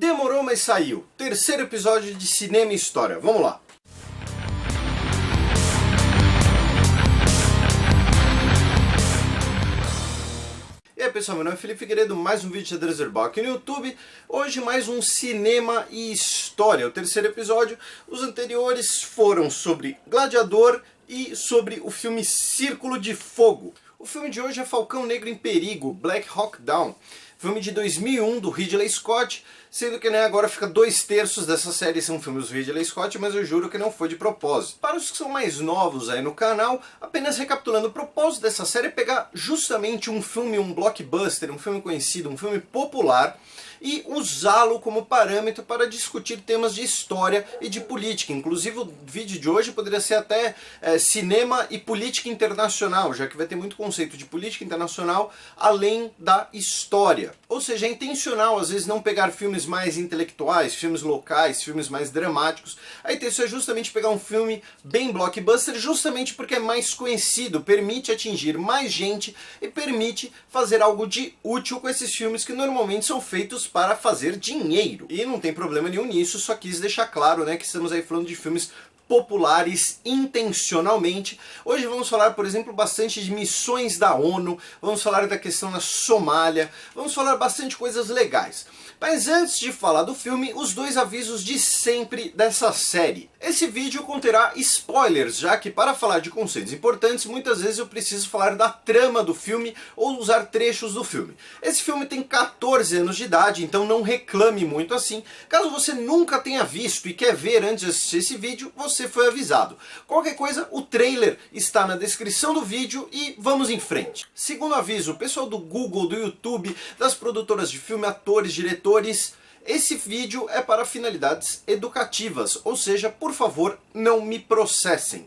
Demorou, mas saiu. Terceiro episódio de Cinema e História. Vamos lá. E aí pessoal, meu nome é Felipe Figueiredo, mais um vídeo de xadrez verbal aqui no YouTube. Hoje mais um Cinema e História, o terceiro episódio. Os anteriores foram sobre Gladiador e sobre o filme Círculo de Fogo. O filme de hoje é Falcão Negro em Perigo, Black Hawk Down. Filme de 2001 do Ridley Scott, sendo que agora fica 2/3 dessa série são filmes do Ridley Scott, mas eu juro que não foi de propósito. Para os que são mais novos aí no canal, apenas recapitulando, o propósito dessa série é pegar justamente um filme, um blockbuster, um filme conhecido, um filme popular, e usá-lo como parâmetro para discutir temas de história e de política. Inclusive o vídeo de hoje poderia ser até cinema e política internacional, já que vai ter muito conceito de política internacional além da história. Ou seja, é intencional às vezes não pegar filmes mais intelectuais, filmes locais, filmes mais dramáticos. A intenção é justamente pegar um filme bem blockbuster, justamente porque é mais conhecido, permite atingir mais gente e permite fazer algo de útil com esses filmes que normalmente são feitos para fazer dinheiro. E não tem problema nenhum nisso, só quis deixar claro, que estamos aí falando de filmes populares intencionalmente. Hoje vamos falar, por exemplo, bastante de missões da ONU, vamos falar da questão na Somália, vamos falar bastante coisas legais. Mas antes de falar do filme, os dois avisos de sempre dessa série. Esse vídeo conterá spoilers, já que para falar de conceitos importantes, muitas vezes eu preciso falar da trama do filme ou usar trechos do filme. Esse filme tem 14 anos de idade, então não reclame muito assim. Caso você nunca tenha visto e quer ver antes de assistir esse vídeo, você foi avisado. Qualquer coisa, o trailer está na descrição do vídeo e vamos em frente. Segundo aviso, o pessoal do Google, do YouTube, das produtoras de filme, atores, diretores, esse vídeo é para finalidades educativas, ou seja, por favor, não me processem.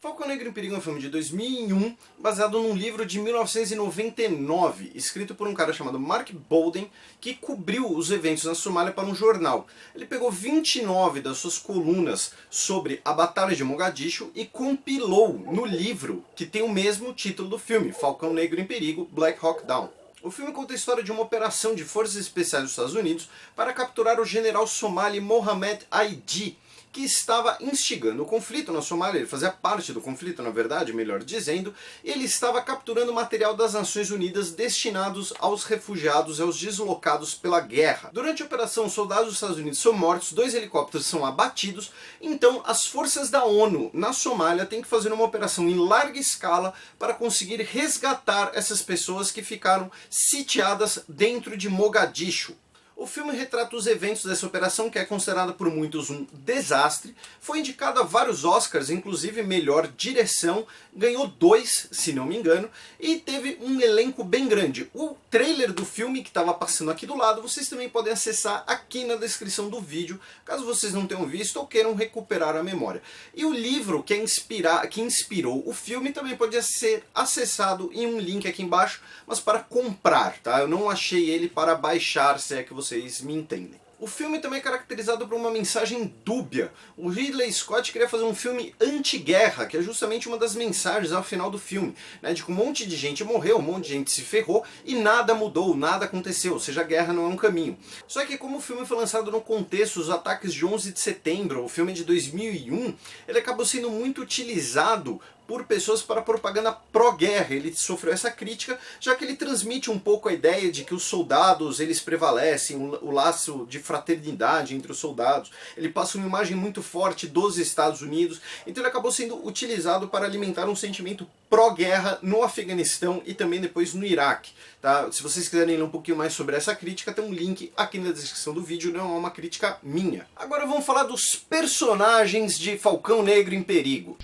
Falcão Negro em Perigo é um filme de 2001, baseado num livro de 1999, escrito por um cara chamado Mark Bowden, que cobriu os eventos na Somália para um jornal. Ele pegou 29 das suas colunas sobre a Batalha de Mogadishu e compilou no livro, que tem o mesmo título do filme, Falcão Negro em Perigo, Black Hawk Down. O filme conta a história de uma operação de forças especiais dos Estados Unidos para capturar o general somali Mohamed Aidid, que estava instigando o conflito na Somália. Ele fazia parte do conflito, na verdade, melhor dizendo, e ele estava capturando material das Nações Unidas destinados aos refugiados e aos deslocados pela guerra. Durante a operação, soldados dos Estados Unidos são mortos, 2 helicópteros são abatidos, então as forças da ONU na Somália têm que fazer uma operação em larga escala para conseguir resgatar essas pessoas que ficaram sitiadas dentro de Mogadishu. O filme retrata os eventos dessa operação, que é considerada por muitos um desastre. Foi indicado a vários Oscars, inclusive melhor direção, ganhou 2, se não me engano, e teve um elenco bem grande. O trailer do filme, que estava passando aqui do lado, vocês também podem acessar aqui na descrição do vídeo, caso vocês não tenham visto ou queiram recuperar a memória. E o livro que inspirou o filme também pode ser acessado em um link aqui embaixo, mas para comprar, tá? Eu não achei ele para baixar, se é que vocês me entendem. O filme também é caracterizado por uma mensagem dúbia. O Ridley Scott queria fazer um filme anti-guerra, que é justamente uma das mensagens ao final do filme, de que um monte de gente morreu, um monte de gente se ferrou e nada mudou, nada aconteceu, ou seja, a guerra não é um caminho. Só que como o filme foi lançado no contexto dos ataques de 11 de setembro, o filme é de 2001, ele acabou sendo muito utilizado por pessoas para propaganda pró-guerra. Ele sofreu essa crítica, já que ele transmite um pouco a ideia de que os soldados eles prevalecem, o laço de fraternidade entre os soldados. Ele passa uma imagem muito forte dos Estados Unidos, então ele acabou sendo utilizado para alimentar um sentimento pró-guerra no Afeganistão e também depois no Iraque. Tá? Se vocês quiserem ler um pouquinho mais sobre essa crítica, tem um link aqui na descrição do vídeo, não é uma crítica minha. Agora vamos falar dos personagens de Falcão Negro em Perigo.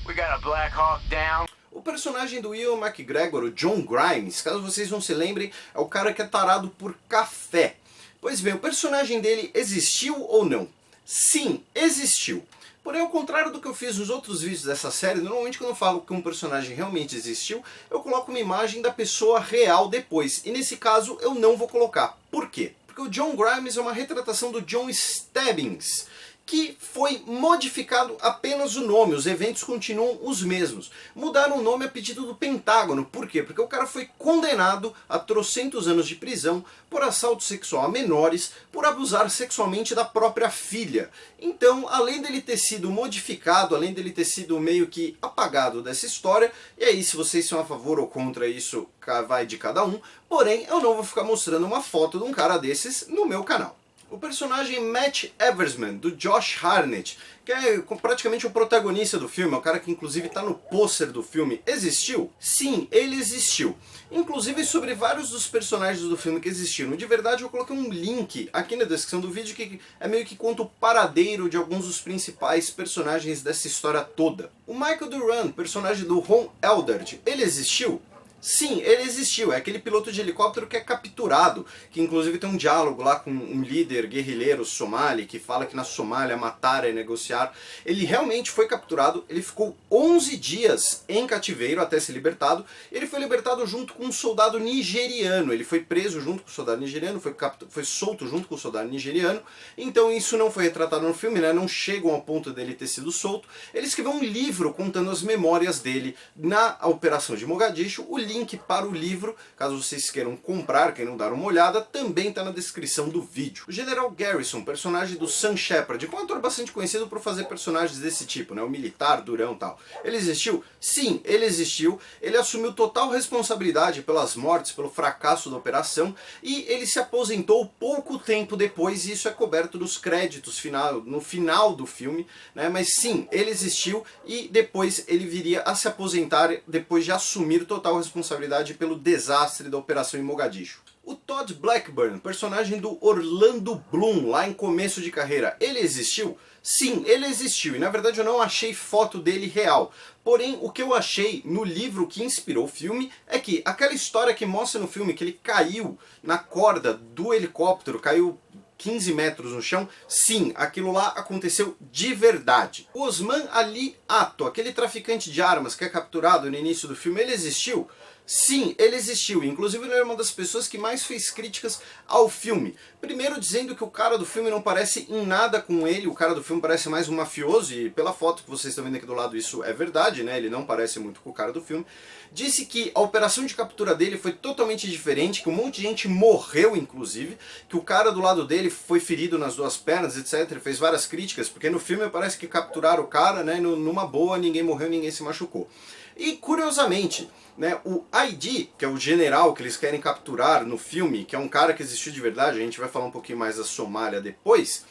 We got a Black Hawk Down. O personagem do Ewan McGregor, o John Grimes, caso vocês não se lembrem, é o cara que é tarado por café. Pois bem, o personagem dele existiu ou não? Sim, existiu. Porém, ao contrário do que eu fiz nos outros vídeos dessa série, normalmente quando eu falo que um personagem realmente existiu, eu coloco uma imagem da pessoa real depois. E nesse caso eu não vou colocar. Por quê? Porque o John Grimes é uma retratação do John Stebbins, que foi modificado apenas o nome, os eventos continuam os mesmos. Mudaram o nome a pedido do Pentágono. Por quê? Porque o cara foi condenado a trocentos anos de prisão por assalto sexual a menores, por abusar sexualmente da própria filha. Então, além dele ter sido modificado, além dele ter sido meio que apagado dessa história, e aí se vocês são a favor ou contra isso, vai de cada um, porém eu não vou ficar mostrando uma foto de um cara desses no meu canal. O personagem Matt Eversman, do Josh Hartnett, que é praticamente o protagonista do filme, é o cara que inclusive está no pôster do filme, existiu? Sim, ele existiu. Inclusive sobre vários dos personagens do filme que existiram. De verdade eu coloquei um link aqui na descrição do vídeo que é meio que conta o paradeiro de alguns dos principais personagens dessa história toda. O Michael Duran, personagem do Ron Eldard, ele existiu? Sim, ele existiu, é aquele piloto de helicóptero que é capturado, que inclusive tem um diálogo lá com um líder guerrilheiro somali, que fala que na Somália matar é negociar. Ele realmente foi capturado, ele ficou 11 dias em cativeiro até ser libertado, ele foi libertado junto com um soldado nigeriano, ele foi preso junto com o soldado nigeriano, foi solto junto com o soldado nigeriano, então isso não foi retratado no filme, né? Não chegam ao ponto dele ter sido solto. Ele escreveu um livro contando as memórias dele na operação de Mogadishu. O link para o livro, caso vocês queiram comprar, queiram dar uma olhada, também está na descrição do vídeo. O General Garrison, personagem do Sam Shepard, um ator bastante conhecido por fazer personagens desse tipo, né? O militar, durão e tal. Ele existiu? Sim, ele existiu. Ele assumiu total responsabilidade pelas mortes, pelo fracasso da operação, e ele se aposentou pouco tempo depois, e isso é coberto nos créditos no final do filme, né? Mas sim, ele existiu e depois ele viria a se aposentar depois de assumir total responsabilidade pelo desastre da operação em Mogadishu. O Todd Blackburn, personagem do Orlando Bloom, lá em começo de carreira, ele existiu? Sim, ele existiu, e na verdade eu não achei foto dele real. Porém, o que eu achei no livro que inspirou o filme é que aquela história que mostra no filme que ele caiu na corda do helicóptero, caiu 15 metros no chão, sim, aquilo lá aconteceu de verdade. O Osman Ali Atto, aquele traficante de armas que é capturado no início do filme, ele existiu? Sim, ele existiu. Inclusive ele é uma das pessoas que mais fez críticas ao filme. Primeiro dizendo que o cara do filme não parece em nada com ele, o cara do filme parece mais um mafioso, e pela foto que vocês estão vendo aqui do lado isso é verdade, né? Ele não parece muito com o cara do filme. Disse que a operação de captura dele foi totalmente diferente, que um monte de gente morreu inclusive, que o cara do lado dele foi ferido nas duas pernas, etc. Ele fez várias críticas, porque no filme parece que capturaram o cara, né? Numa boa, ninguém morreu, ninguém se machucou. E curiosamente, né, o ID, que é o general que eles querem capturar no filme, que é um cara que existiu de verdade, a gente vai falar um pouquinho mais da Somália depois,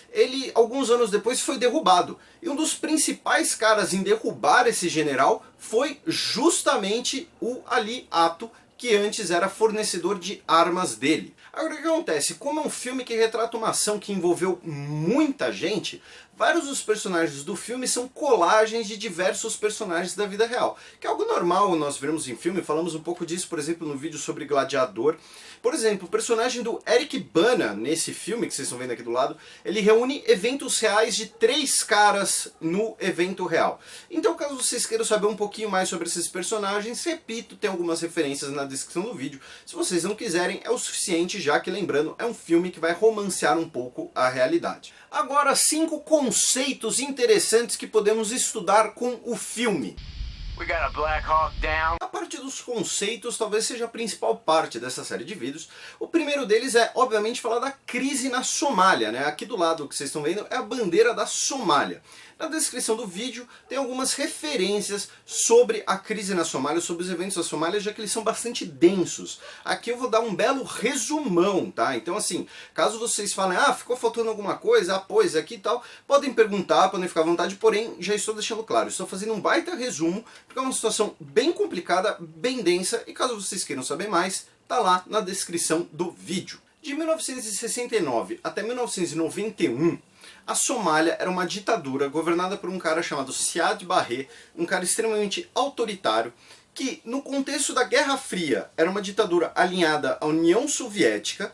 ele, alguns anos depois, foi derrubado. E um dos principais caras em derrubar esse general foi justamente o Ali Atto, que antes era fornecedor de armas dele. Agora o que acontece? Como é um filme que retrata uma ação que envolveu muita gente, vários dos personagens do filme são colagens de diversos personagens da vida real, que é algo normal nós vemos em filme, falamos um pouco disso, por exemplo, no vídeo sobre Gladiador. Por exemplo, o personagem do Eric Bana, nesse filme que vocês estão vendo aqui do lado, ele reúne eventos reais de 3 caras no evento real. Então, caso vocês queiram saber um pouquinho mais sobre esses personagens, repito, tem algumas referências na descrição do vídeo. Se vocês não quiserem, é o suficiente, já que, lembrando, é um filme que vai romancear um pouco a realidade. Agora, 5 conceitos interessantes que podemos estudar com o filme. We got a Black Hawk down. A parte dos conceitos talvez seja a principal parte dessa série de vídeos. O primeiro deles é, obviamente, falar da crise na Somália, né? Aqui do lado que vocês estão vendo é a bandeira da Somália. Na descrição do vídeo tem algumas referências sobre a crise na Somália, sobre os eventos da Somália, já que eles são bastante densos. Aqui eu vou dar um belo resumão, tá? Então assim, caso vocês falem, ah, ficou faltando alguma coisa, ah, pois, aqui e tal, podem perguntar, podem ficar à vontade, porém, já estou deixando claro, estou fazendo um baita resumo, porque é uma situação bem complicada, bem densa, e caso vocês queiram saber mais, tá lá na descrição do vídeo. De 1969 até 1991, a Somália era uma ditadura governada por um cara chamado Siad Barre, um cara extremamente autoritário, que no contexto da Guerra Fria era uma ditadura alinhada à União Soviética,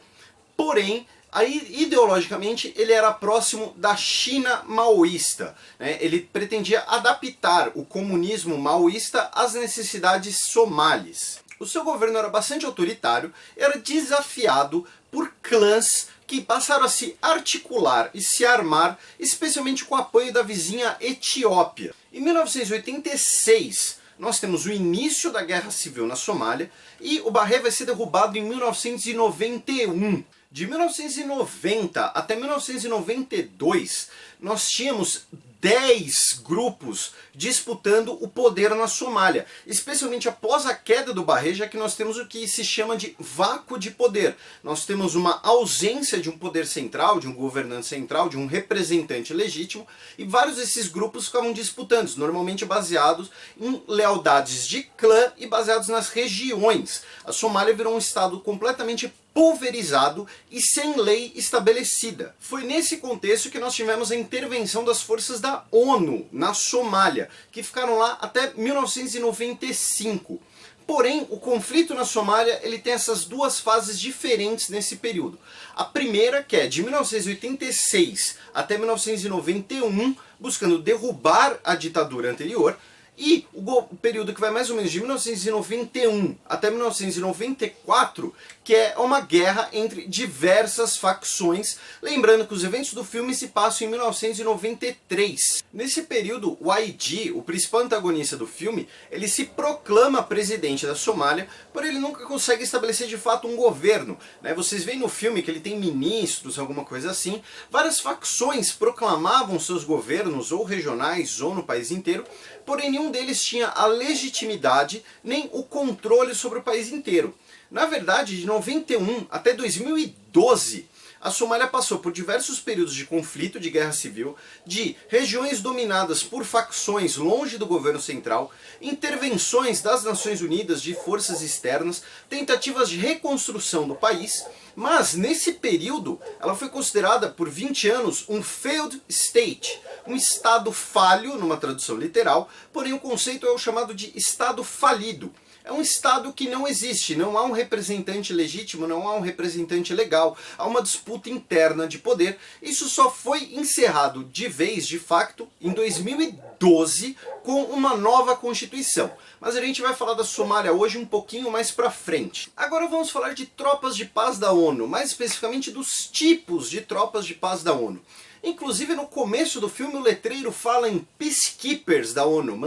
porém, aí, ideologicamente, ele era próximo da China maoísta, né? Ele pretendia adaptar o comunismo maoísta às necessidades somalis. O seu governo era bastante autoritário, era desafiado por clãs que passaram a se articular e se armar, especialmente com o apoio da vizinha Etiópia. Em 1986, nós temos o início da Guerra Civil na Somália e o Barre vai ser derrubado em 1991. De 1990 até 1992, nós tínhamos 10 grupos disputando o poder na Somália, especialmente após a queda do Barre, já que nós temos o que se chama de vácuo de poder. Nós temos uma ausência de um poder central, de um governante central, de um representante legítimo, e vários desses grupos ficavam disputando, normalmente baseados em lealdades de clã e baseados nas regiões. A Somália virou um estado completamente pulverizado e sem lei estabelecida. Foi nesse contexto que nós tivemos a intervenção das forças da ONU na Somália, que ficaram lá até 1995. Porém, o conflito na Somália ele tem essas duas fases diferentes nesse período. A primeira, que é de 1986 até 1991, buscando derrubar a ditadura anterior, e o período que vai mais ou menos de 1991 até 1994, que é uma guerra entre diversas facções, lembrando que os eventos do filme se passam em 1993. Nesse período, o IG, o principal antagonista do filme, ele se proclama presidente da Somália, porém ele nunca consegue estabelecer de fato um governo, né? Vocês veem no filme que ele tem ministros, alguma coisa assim. Várias facções proclamavam seus governos, ou regionais, ou no país inteiro, porém nenhum deles tinha a legitimidade nem o controle sobre o país inteiro. Na verdade, de 91 até 2012, a Somália passou por diversos períodos de conflito, de guerra civil, de regiões dominadas por facções longe do governo central, intervenções das Nações Unidas de forças externas, tentativas de reconstrução do país, mas nesse período ela foi considerada por 20 anos um failed state, um estado falho, numa tradução literal, porém o conceito é o chamado de estado falido. É um estado que não existe, não há um representante legítimo, não há um representante legal, há uma disputa interna de poder. Isso só foi encerrado de vez, de facto, em 2012 com uma nova constituição. Mas a gente vai falar da Somália hoje um pouquinho mais pra frente. Agora vamos falar de tropas de paz da ONU, mais especificamente dos tipos de tropas de paz da ONU. Inclusive no começo do filme o letreiro fala em peacekeepers da ONU,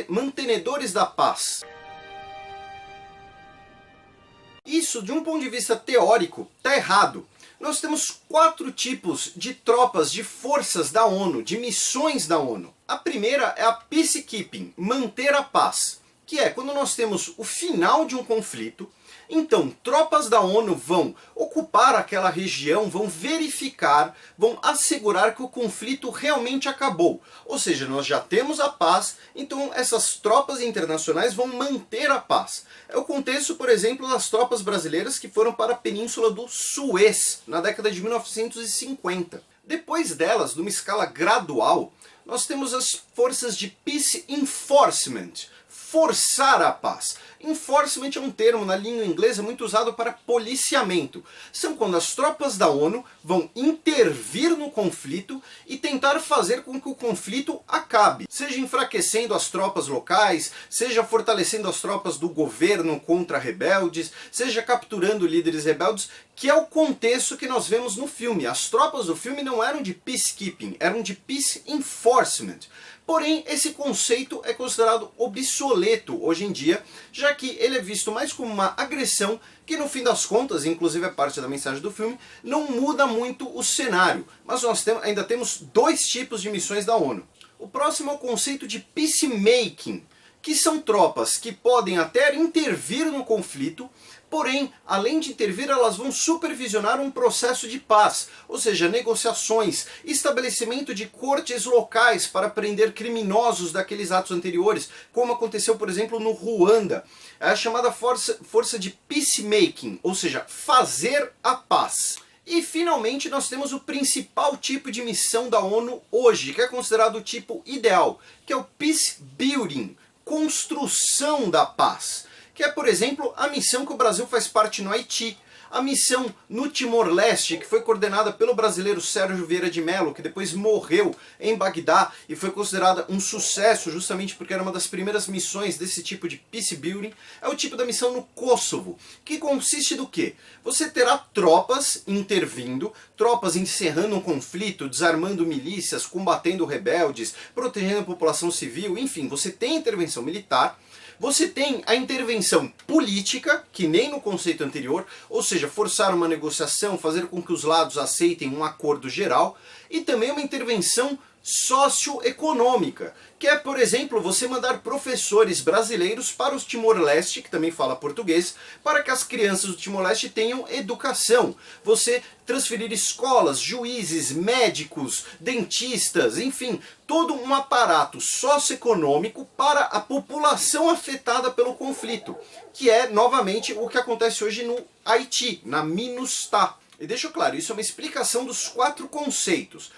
mantenedores da paz. Isso, de um ponto de vista teórico, está errado. Nós temos 4 tipos de tropas, de forças da ONU, de missões da ONU. A primeira é a peacekeeping, manter a paz, que é quando nós temos o final de um conflito. Então, tropas da ONU vão ocupar aquela região, vão verificar, vão assegurar que o conflito realmente acabou. Ou seja, nós já temos a paz, então essas tropas internacionais vão manter a paz. É o contexto, por exemplo, das tropas brasileiras que foram para a Península do Suez, na década de 1950. Depois delas, numa escala gradual, nós temos as forças de Peace Enforcement, forçar a paz. Enforcement é um termo na língua inglesa muito usado para policiamento. São quando as tropas da ONU vão intervir no conflito e tentar fazer com que o conflito acabe. Seja enfraquecendo as tropas locais, seja fortalecendo as tropas do governo contra rebeldes, seja capturando líderes rebeldes, que é o contexto que nós vemos no filme. As tropas do filme não eram de peacekeeping, eram de peace enforcement. Porém, esse conceito é considerado obsoleto hoje em dia, já que ele é visto mais como uma agressão que, no fim das contas, inclusive é parte da mensagem do filme, não muda muito o cenário. Mas nós ainda temos 2 tipos de missões da ONU. O próximo é o conceito de peacemaking, que são tropas que podem até intervir no conflito, porém, além de intervir, elas vão supervisionar um processo de paz, ou seja, negociações, estabelecimento de cortes locais para prender criminosos daqueles atos anteriores, como aconteceu, por exemplo, no Ruanda. É a chamada força de peacemaking, ou seja, fazer a paz. E finalmente nós temos o principal tipo de missão da ONU hoje, que é considerado o tipo ideal, que é o peace building, construção da paz. Que é, por exemplo, a missão que o Brasil faz parte no Haiti. A missão no Timor-Leste, que foi coordenada pelo brasileiro Sérgio Vieira de Mello, que depois morreu em Bagdá e foi considerada um sucesso justamente porque era uma das primeiras missões desse tipo de peace building, é o tipo da missão no Kosovo, que consiste do quê? Você terá tropas intervindo, tropas encerrando um conflito, desarmando milícias, combatendo rebeldes, protegendo a população civil, enfim, você tem intervenção militar. Você tem a intervenção política, que nem no conceito anterior, ou seja, forçar uma negociação, fazer com que os lados aceitem um acordo geral, e também uma intervenção socioeconômica, que é, por exemplo, você mandar professores brasileiros para os Timor-Leste, que também fala português, para que as crianças do Timor-Leste tenham educação. Você transferir escolas, juízes, médicos, dentistas, enfim, todo um aparato socioeconômico para a população afetada pelo conflito, que é, novamente, o que acontece hoje no Haiti, na MINUSTAH. E deixa claro, isso é uma explicação dos 4 conceitos,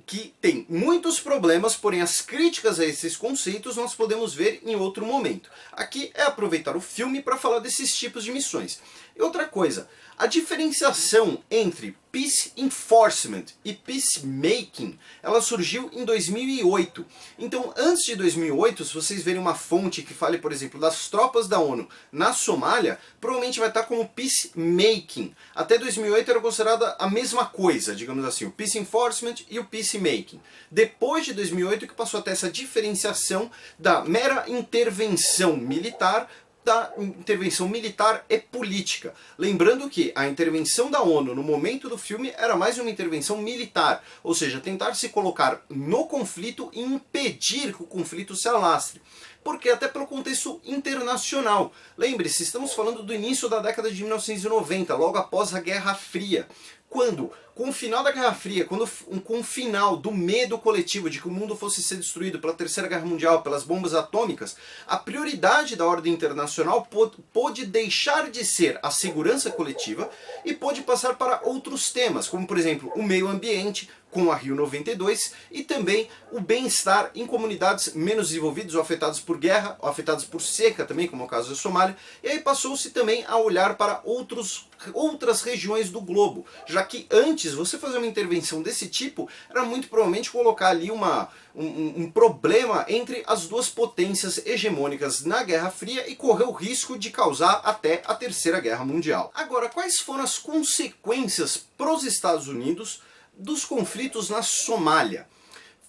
que tem muitos problemas, porém as críticas a esses conceitos nós podemos ver em outro momento. Aqui é aproveitar o filme para falar desses tipos de missões. E outra coisa, a diferenciação entre Peace Enforcement e Peacemaking, ela surgiu em 2008. Então, antes de 2008, se vocês verem uma fonte que fale, por exemplo, das tropas da ONU na Somália, provavelmente vai estar como Peacemaking. Até 2008 era considerada a mesma coisa, digamos assim, o Peace Enforcement e o Peacemaking. Depois de 2008 que passou a ter essa diferenciação da mera intervenção militar da intervenção militar e política. Lembrando que a intervenção da ONU no momento do filme era mais uma intervenção militar, ou seja, tentar se colocar no conflito e impedir que o conflito se alastre. Porque até pelo contexto internacional. Lembre-se, estamos falando do início da década de 1990, logo após a Guerra Fria. Quando, com o final da Guerra Fria, com o final do medo coletivo de que o mundo fosse ser destruído pela Terceira Guerra Mundial, pelas bombas atômicas, a prioridade da ordem internacional pôde deixar de ser a segurança coletiva e pôde passar para outros temas, como por exemplo o meio ambiente, com a Rio 92, e também o bem-estar em comunidades menos desenvolvidas ou afetadas por guerra, ou afetadas por seca também, como é o caso da Somália, e aí passou-se também a olhar para outras regiões do globo, já que antes você fazer uma intervenção desse tipo era muito provavelmente colocar ali um problema entre as duas potências hegemônicas na Guerra Fria e correr o risco de causar até a Terceira Guerra Mundial. Agora, quais foram as consequências para os Estados Unidos dos conflitos na Somália?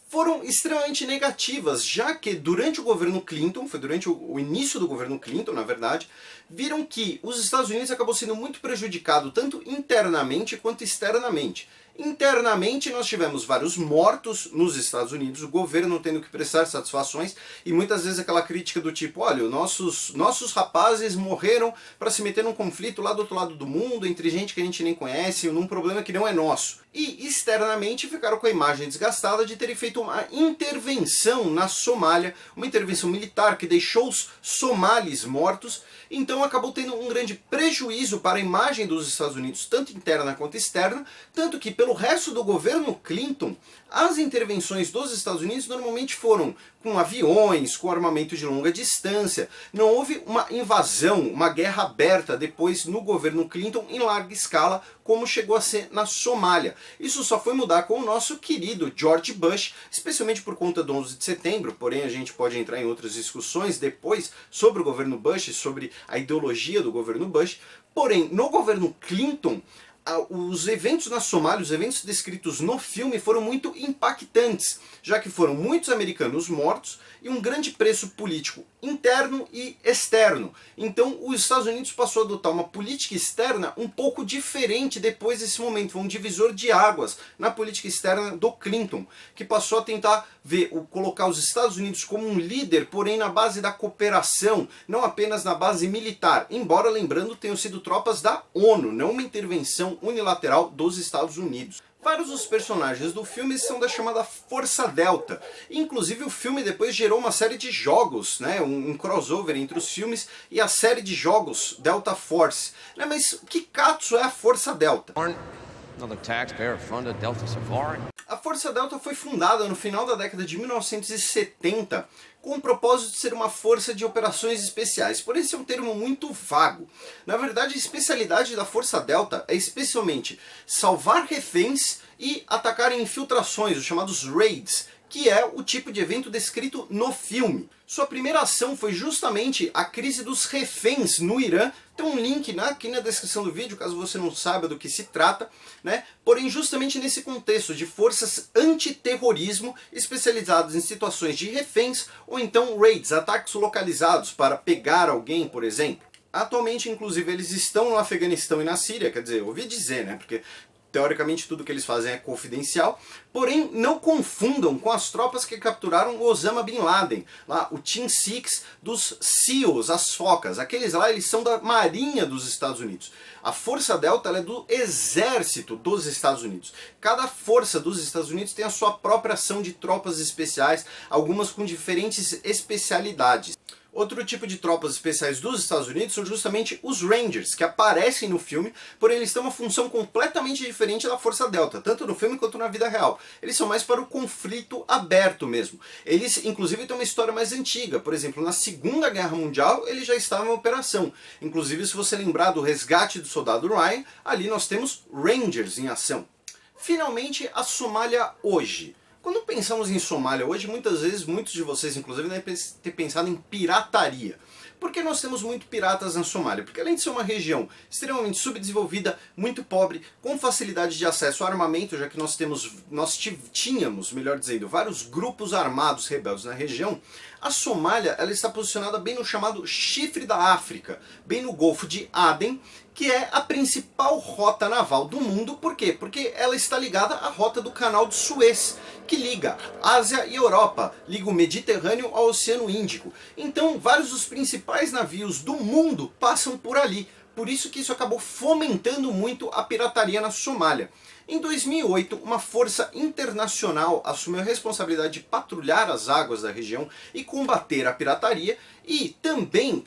Foram extremamente negativas, já que durante o governo Clinton, foi durante o início do governo Clinton, na verdade, viram que os Estados Unidos acabou sendo muito prejudicado, tanto internamente quanto externamente. Internamente nós tivemos vários mortos nos Estados Unidos, o governo tendo que prestar satisfações e muitas vezes aquela crítica do tipo, olha, nossos rapazes morreram para se meter num conflito lá do outro lado do mundo, entre gente que a gente nem conhece, num problema que não é nosso. E externamente ficaram com a imagem desgastada de terem feito uma intervenção na Somália, uma intervenção militar que deixou os somalis mortos, então acabou tendo um grande prejuízo para a imagem dos Estados Unidos, tanto interna quanto externa, tanto que pelo resto do governo Clinton, as intervenções dos Estados Unidos normalmente foram com aviões, com armamento de longa distância. Não houve uma invasão, uma guerra aberta depois no governo Clinton em larga escala, como chegou a ser na Somália. Isso só foi mudar com o nosso querido George Bush, especialmente por conta do 11 de setembro, porém a gente pode entrar em outras discussões depois sobre o governo Bush, sobre a ideologia do governo Bush. Porém, no governo Clinton, os eventos na Somália, os eventos descritos no filme foram muito impactantes, já que foram muitos americanos mortos e um grande preço político interno e externo. Então os Estados Unidos passou a adotar uma política externa um pouco diferente depois desse momento, foi um divisor de águas na política externa do Clinton, que passou a tentar colocar os Estados Unidos como um líder, porém na base da cooperação, não apenas na base militar, embora, lembrando, tenham sido tropas da ONU, não uma intervenção unilateral dos Estados Unidos. Vários dos personagens do filme são da chamada Força Delta. Inclusive o filme depois gerou uma série de jogos, né? um crossover entre os filmes e a série de jogos Delta Force. Né? Mas que catso é a Força Delta? Another taxpayer-funded Delta Safari. A Força Delta foi fundada no final da década de 1970 com o propósito de ser uma força de operações especiais. Porém, esse é um termo muito vago. Na verdade, a especialidade da Força Delta é especialmente salvar reféns e atacar infiltrações, os chamados raids, que é o tipo de evento descrito no filme. Sua primeira ação foi justamente a crise dos reféns no Irã. Tem um link aqui na descrição do vídeo, caso você não saiba do que se trata, né? Porém, justamente nesse contexto de forças antiterrorismo especializadas em situações de reféns ou então raids, ataques localizados para pegar alguém, por exemplo. Atualmente, inclusive, eles estão no Afeganistão e na Síria, quer dizer, eu ouvi dizer, né? Porque teoricamente tudo que eles fazem é confidencial, porém não confundam com as tropas que capturaram o Osama Bin Laden, lá o Team Six dos SEALs, as focas, aqueles lá eles são da Marinha dos Estados Unidos. A Força Delta ela é do Exército dos Estados Unidos. Cada força dos Estados Unidos tem a sua própria ação de tropas especiais, algumas com diferentes especialidades. Outro tipo de tropas especiais dos Estados Unidos são justamente os Rangers, que aparecem no filme, porém eles têm uma função completamente diferente da Força Delta, tanto no filme quanto na vida real. Eles são mais para o conflito aberto mesmo. Eles, inclusive, têm uma história mais antiga. Por exemplo, na Segunda Guerra Mundial, eles já estavam em operação. Inclusive, se você lembrar do resgate do soldado Ryan, ali nós temos Rangers em ação. Finalmente, a Somália hoje. Quando pensamos em Somália hoje, muitas vezes, muitos de vocês inclusive devem ter pensado em pirataria. Por que nós temos muito piratas na Somália? Porque além de ser uma região extremamente subdesenvolvida, muito pobre, com facilidade de acesso a armamento, já que nós tínhamos, melhor dizendo, vários grupos armados rebeldes na região, a Somália ela está posicionada bem no chamado Chifre da África, bem no Golfo de Aden, que é a principal rota naval do mundo. Por quê? Porque ela está ligada à rota do Canal de Suez, que liga Ásia e Europa, liga o Mediterrâneo ao Oceano Índico. Então, vários dos principais navios do mundo passam por ali. Por isso que isso acabou fomentando muito a pirataria na Somália. Em 2008, uma força internacional assumiu a responsabilidade de patrulhar as águas da região e combater a pirataria, e também,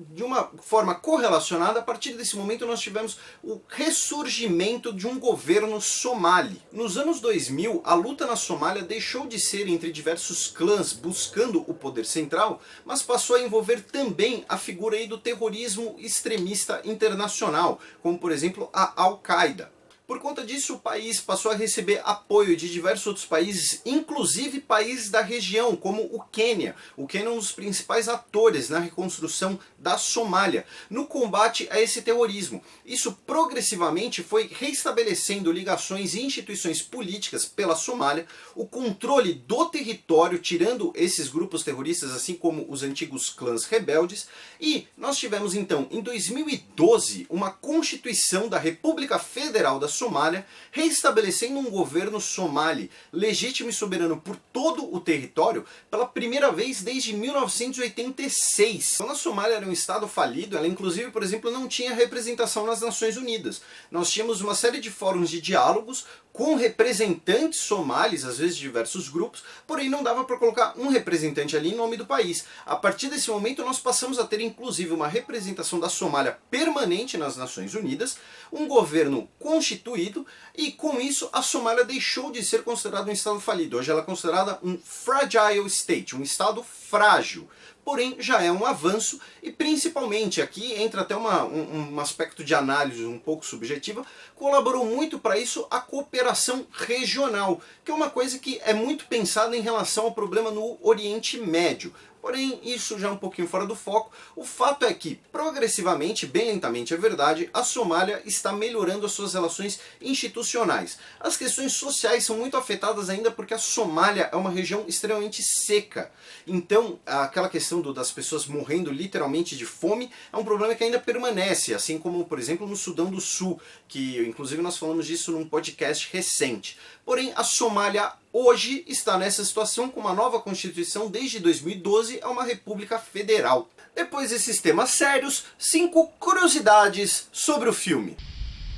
de uma forma correlacionada, a partir desse momento nós tivemos o ressurgimento de um governo somali. Nos anos 2000, a luta na Somália deixou de ser entre diversos clãs buscando o poder central, mas passou a envolver também a figura aí do terrorismo extremista internacional, como por exemplo a Al-Qaeda. Por conta disso, o país passou a receber apoio de diversos outros países, inclusive países da região, como o Quênia. O Quênia é um dos principais atores na reconstrução da Somália, no combate a esse terrorismo. Isso progressivamente foi restabelecendo ligações e instituições políticas pela Somália, o controle do território, tirando esses grupos terroristas, assim como os antigos clãs rebeldes, e nós tivemos então, em 2012, uma Constituição da República Federal da Somália, reestabelecendo um governo somali legítimo e soberano por todo o território pela primeira vez desde 1986. Então a Somália era um estado falido, ela inclusive, por exemplo, não tinha representação nas Nações Unidas. Nós tínhamos uma série de fóruns de diálogos com representantes somalis, às vezes de diversos grupos, porém não dava para colocar um representante ali em nome do país. A partir desse momento nós passamos a ter inclusive uma representação da Somália permanente nas Nações Unidas, um governo constituído, e com isso a Somália deixou de ser considerada um estado falido. Hoje ela é considerada um fragile state, um estado frágil. Porém, já é um avanço, e principalmente aqui entra até um aspecto de análise um pouco subjetiva, colaborou muito para isso a cooperação regional, que é uma coisa que é muito pensada em relação ao problema no Oriente Médio. Porém, isso já é um pouquinho fora do foco. O fato é que, progressivamente, bem lentamente é verdade, a Somália está melhorando as suas relações institucionais. As questões sociais são muito afetadas ainda porque a Somália é uma região extremamente seca. Então, aquela questão das pessoas morrendo literalmente de fome é um problema que ainda permanece, assim como, por exemplo, no Sudão do Sul, que inclusive nós falamos disso num podcast recente. Porém, a Somália hoje está nessa situação com uma nova constituição desde 2012, é uma república federal. Depois desses temas sérios, 5 curiosidades sobre o filme.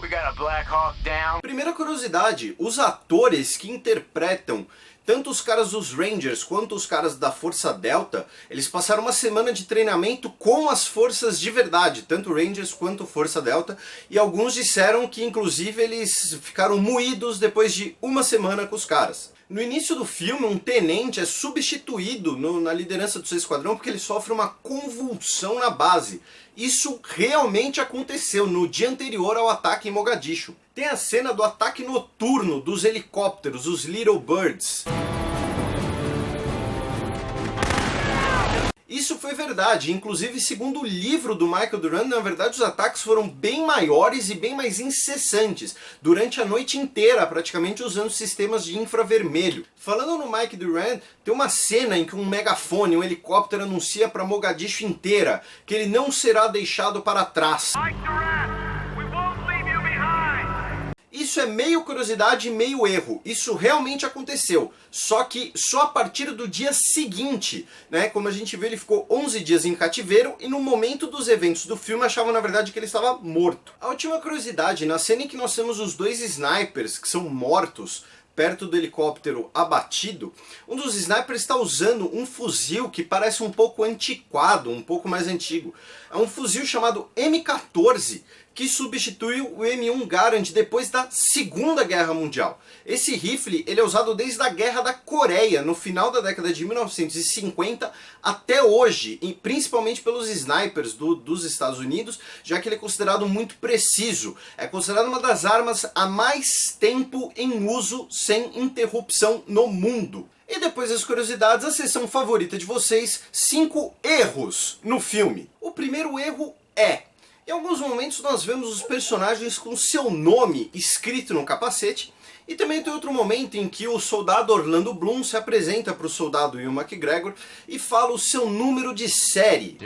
We got a Black Hawk down. Primeira curiosidade, os atores que interpretam tanto os caras dos Rangers quanto os caras da Força Delta, eles passaram uma semana de treinamento com as forças de verdade, tanto Rangers quanto Força Delta, e alguns disseram que inclusive eles ficaram moídos depois de uma semana com os caras. No início do filme, um tenente é substituído na liderança do seu esquadrão porque ele sofre uma convulsão na base. Isso realmente aconteceu no dia anterior ao ataque em Mogadishu. Tem a cena do ataque noturno dos helicópteros, os Little Birds. Isso foi verdade, inclusive segundo o livro do Michael Durant, na verdade os ataques foram bem maiores e bem mais incessantes, durante a noite inteira, praticamente usando sistemas de infravermelho. Falando no Mike Durant, tem uma cena em que um megafone, um helicóptero anuncia para Mogadishu inteira que ele não será deixado para trás. Isso é meio curiosidade e meio erro. Isso realmente aconteceu. Só que só a partir do dia seguinte, né? Como a gente vê, ele ficou 11 dias em cativeiro e no momento dos eventos do filme achavam na verdade que ele estava morto. A última curiosidade, na cena em que nós temos os dois snipers que são mortos perto do helicóptero abatido, um dos snipers está usando um fuzil que parece um pouco antiquado, um pouco mais antigo. É um fuzil chamado M14, que substituiu o M1 Garand depois da Segunda Guerra Mundial. Esse rifle ele é usado desde a Guerra da Coreia, no final da década de 1950 até hoje, e principalmente pelos snipers dos Estados Unidos, já que ele é considerado muito preciso. É considerado uma das armas há mais tempo em uso sem interrupção no mundo. E depois das curiosidades, a sessão favorita de vocês, 5 erros no filme. O primeiro erro é: em alguns momentos nós vemos os personagens com seu nome escrito no capacete, e também tem outro momento em que o soldado Orlando Bloom se apresenta para o soldado Ewan McGregor e fala o seu número de série.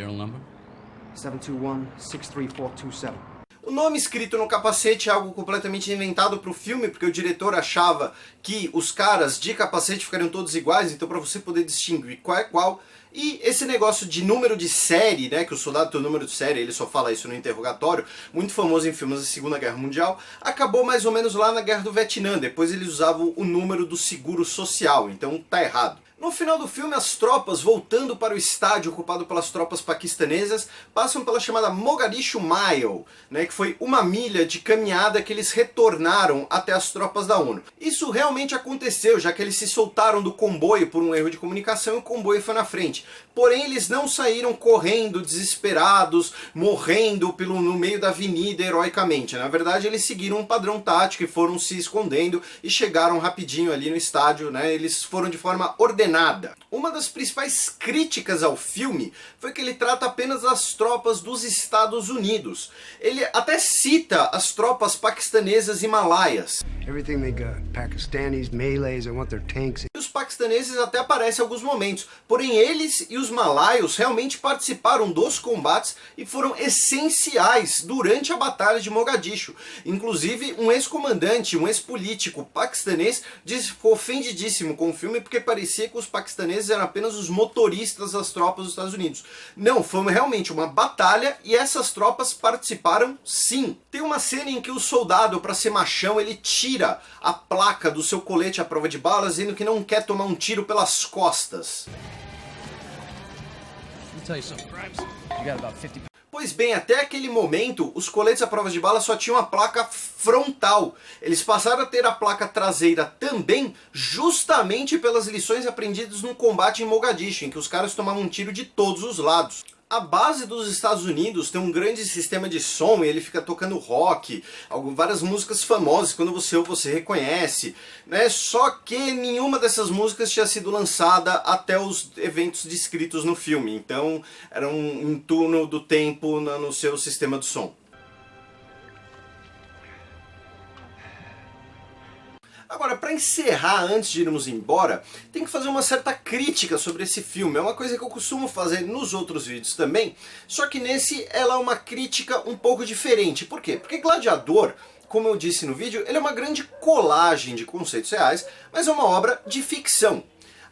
721-63427. O nome escrito no capacete é algo completamente inventado para o filme, porque o diretor achava que os caras de capacete ficariam todos iguais, então para você poder distinguir qual é qual. E esse negócio de número de série, né, que o soldado tem o número de série, ele só fala isso no interrogatório, muito famoso em filmes da Segunda Guerra Mundial, acabou mais ou menos lá na Guerra do Vietnã. Depois eles usavam o número do seguro social, então tá errado. No final do filme, as tropas, voltando para o estádio ocupado pelas tropas paquistanesas, passam pela chamada Mogadishu Mile, né, que foi uma milha de caminhada que eles retornaram até as tropas da ONU. Isso realmente aconteceu, já que eles se soltaram do comboio por um erro de comunicação e o comboio foi na frente. Porém, eles não saíram correndo, desesperados, morrendo no meio da avenida heroicamente. Na verdade, eles seguiram um padrão tático e foram se escondendo e chegaram rapidinho ali no estádio, né, eles foram de forma ordenada. Uma das principais críticas ao filme foi que ele trata apenas das tropas dos Estados Unidos. Ele até cita as tropas paquistanesas e malaias. Everything they got. Pakistanis, Malays, I want their tanks. E os paquistaneses até aparecem em alguns momentos, porém eles e os malaios realmente participaram dos combates e foram essenciais durante a Batalha de Mogadishu. Inclusive, um ex-comandante, um ex-político paquistanês disse que ficou ofendidíssimo com o filme porque parecia que os paquistaneses eram apenas os motoristas das tropas dos Estados Unidos. Não, foi realmente uma batalha e essas tropas participaram sim. Tem uma cena em que o soldado, para ser machão, ele tira a placa do seu colete à prova de balas, dizendo que não quer tomar um tiro pelas costas. Pois bem, até aquele momento, os coletes à prova de bala só tinham a placa frontal. Eles passaram a ter a placa traseira também, justamente pelas lições aprendidas no combate em Mogadishu, em que os caras tomavam um tiro de todos os lados. A base dos Estados Unidos tem um grande sistema de som e ele fica tocando rock, várias músicas famosas, quando você ouve você reconhece, né? Só que nenhuma dessas músicas tinha sido lançada até os eventos descritos no filme, então era um turno do tempo no seu sistema de som. Agora, para encerrar, antes de irmos embora, tem que fazer uma certa crítica sobre esse filme. É uma coisa que eu costumo fazer nos outros vídeos também, só que nesse ela é uma crítica um pouco diferente. Por quê? Porque Gladiador, como eu disse no vídeo, ele é uma grande colagem de conceitos reais, mas é uma obra de ficção.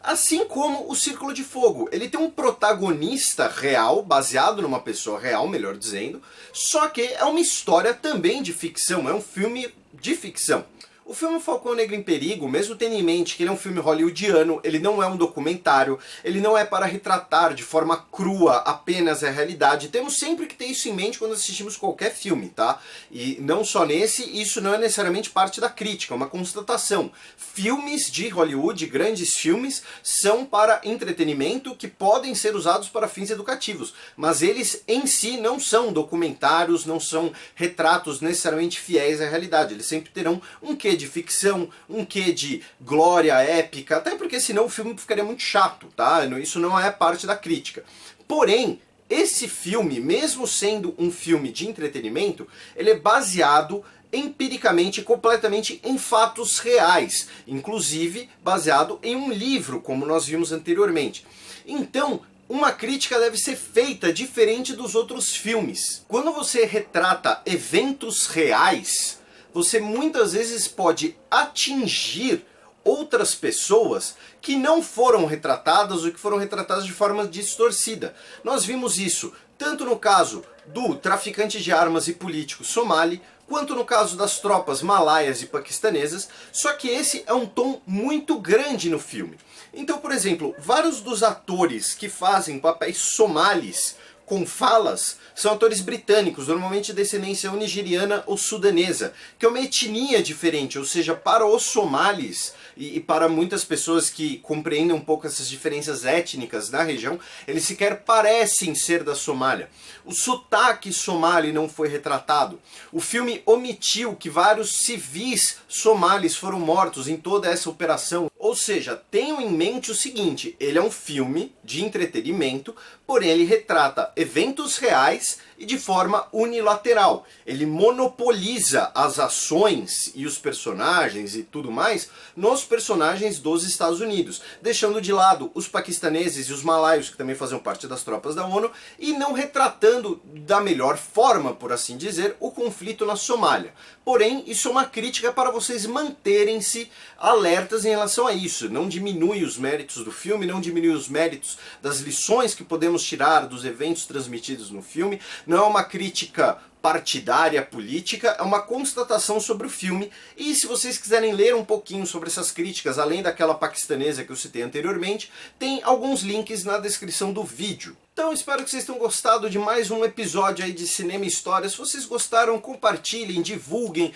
Assim como o Círculo de Fogo. Ele tem um protagonista real, baseado numa pessoa real, melhor dizendo, só que é uma história também de ficção, é um filme de ficção. O filme Falcão Negro em Perigo, mesmo tendo em mente que ele é um filme hollywoodiano, ele não é um documentário, ele não é para retratar de forma crua apenas a realidade. Temos sempre que ter isso em mente quando assistimos qualquer filme, tá? E não só nesse, isso não é necessariamente parte da crítica, é uma constatação. Filmes de Hollywood, grandes filmes, são para entretenimento que podem ser usados para fins educativos, mas eles em si não são documentários, não são retratos necessariamente fiéis à realidade. Eles sempre terão um quê de ficção, um quê de glória épica, até porque senão o filme ficaria muito chato, tá? Isso não é parte da crítica. Porém, esse filme, mesmo sendo um filme de entretenimento, ele é baseado empiricamente, completamente em fatos reais, inclusive baseado em um livro, como nós vimos anteriormente. Então, uma crítica deve ser feita diferente dos outros filmes. Quando você retrata eventos reais, você muitas vezes pode atingir outras pessoas que não foram retratadas ou que foram retratadas de forma distorcida. Nós vimos isso tanto no caso do traficante de armas e político somali, quanto no caso das tropas malaias e paquistanesas, só que esse é um tom muito grande no filme. Então, por exemplo, vários dos atores que fazem papéis somalis com falas são atores britânicos, normalmente de descendência ou nigeriana ou sudanesa, que é uma etnia diferente, ou seja, para os somalis e para muitas pessoas que compreendem um pouco essas diferenças étnicas na região, eles sequer parecem ser da Somália. O sotaque somali não foi retratado. O filme omitiu que vários civis somalis foram mortos em toda essa operação. Ou seja, tenham em mente o seguinte, ele é um filme de entretenimento, porém ele retrata eventos reais e de forma unilateral. Ele monopoliza as ações e os personagens e tudo mais nos personagens dos Estados Unidos, deixando de lado os paquistaneses e os malaios, que também faziam parte das tropas da ONU, e não retratando da melhor forma, por assim dizer, o conflito na Somália. Porém, isso é uma crítica para vocês manterem-se alertas em relação a isso. Não diminui os méritos do filme, não diminui os méritos das lições que podemos tirar dos eventos transmitidos no filme. Não é uma crítica partidária, política, é uma constatação sobre o filme. E se vocês quiserem ler um pouquinho sobre essas críticas, além daquela paquistanesa que eu citei anteriormente, tem alguns links na descrição do vídeo. Então espero que vocês tenham gostado de mais um episódio aí de Cinema e História. Se vocês gostaram, compartilhem, divulguem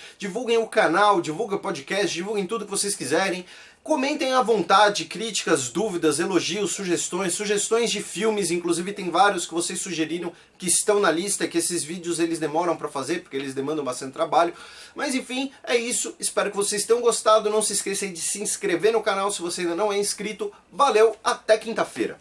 o canal, divulguem o podcast, divulguem tudo que vocês quiserem. Comentem à vontade, críticas, dúvidas, elogios, sugestões de filmes, inclusive tem vários que vocês sugeriram que estão na lista, que esses vídeos eles demoram para fazer, porque eles demandam bastante trabalho. Mas enfim, é isso, espero que vocês tenham gostado, não se esqueçam de se inscrever no canal se você ainda não é inscrito. Valeu, até quinta-feira!